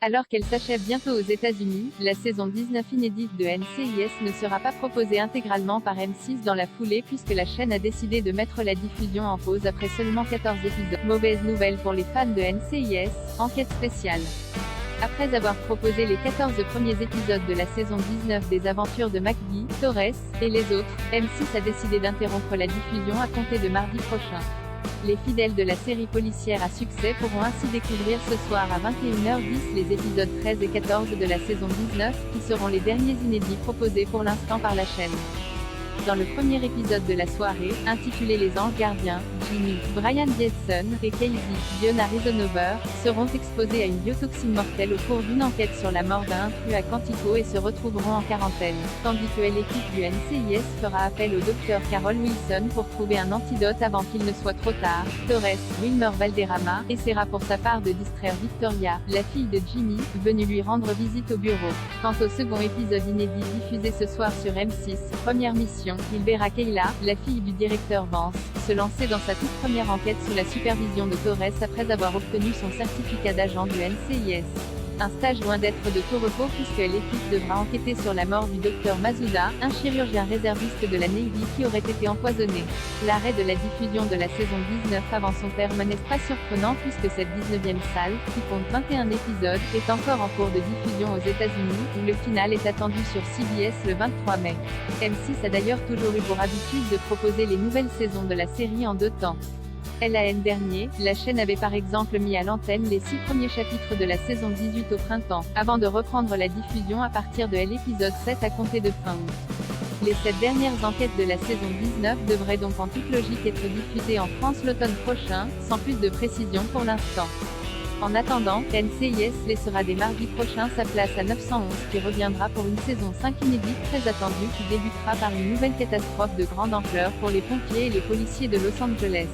Alors qu'elle s'achève bientôt aux États-Unis, la saison 19 inédite de NCIS ne sera pas proposée intégralement par M6 dans la foulée puisque la chaîne a décidé de mettre la diffusion en pause après seulement 14 épisodes. Mauvaise nouvelle pour les fans de NCIS, enquête spéciale. Après avoir proposé les 14 premiers épisodes de la saison 19 des aventures de McGee, Torres, et les autres, M6 a décidé d'interrompre la diffusion à compter de mardi prochain. Les fidèles de la série policière à succès pourront ainsi découvrir ce soir à 21h10 les épisodes 13 et 14 de la saison 19, qui seront les derniers inédits proposés pour l'instant par la chaîne. Dans le premier épisode de la soirée, intitulé Les Anges Gardiens, Jimmy, Brian Jetson et Casey, Diona Risonover, seront exposés à une biotoxine mortelle au cours d'une enquête sur la mort d'un intrus à Quantico et se retrouveront en quarantaine, tandis que l'équipe du NCIS fera appel au docteur Carol Wilson pour trouver un antidote avant qu'il ne soit trop tard. Torres, Wilmer Valderrama, essaiera pour sa part de distraire Victoria, la fille de Jimmy, venue lui rendre visite au bureau. Quant au second épisode inédit diffusé ce soir sur M6, Première Mission, il verra Kayla, la fille du directeur Vance, se lancer dans sa toute première enquête sous la supervision de Torres après avoir obtenu son certificat d'agent du NCIS. Un stage loin d'être de tout repos puisque l'équipe devra enquêter sur la mort du docteur Masuda, un chirurgien réserviste de la Navy qui aurait été empoisonné. L'arrêt de la diffusion de la saison 19 avant son terme n'est pas surprenant puisque cette 19e salle, qui compte 21 épisodes, est encore en cours de diffusion aux États-Unis, où le final est attendu sur CBS le 23 mai. M6 a d'ailleurs toujours eu pour habitude de proposer les nouvelles saisons de la série en 2 temps. L'an dernier, la chaîne avait par exemple mis à l'antenne les 6 premiers chapitres de la saison 18 au printemps, avant de reprendre la diffusion à partir de l'épisode 7 à compter de fin août. Les 7 dernières enquêtes de la saison 19 devraient donc en toute logique être diffusées en France l'automne prochain, sans plus de précision pour l'instant. En attendant, NCIS laissera dès mardi prochain sa place à 911 qui reviendra pour une saison 5 inédite très attendue qui débutera par une nouvelle catastrophe de grande ampleur pour les pompiers et les policiers de Los Angeles.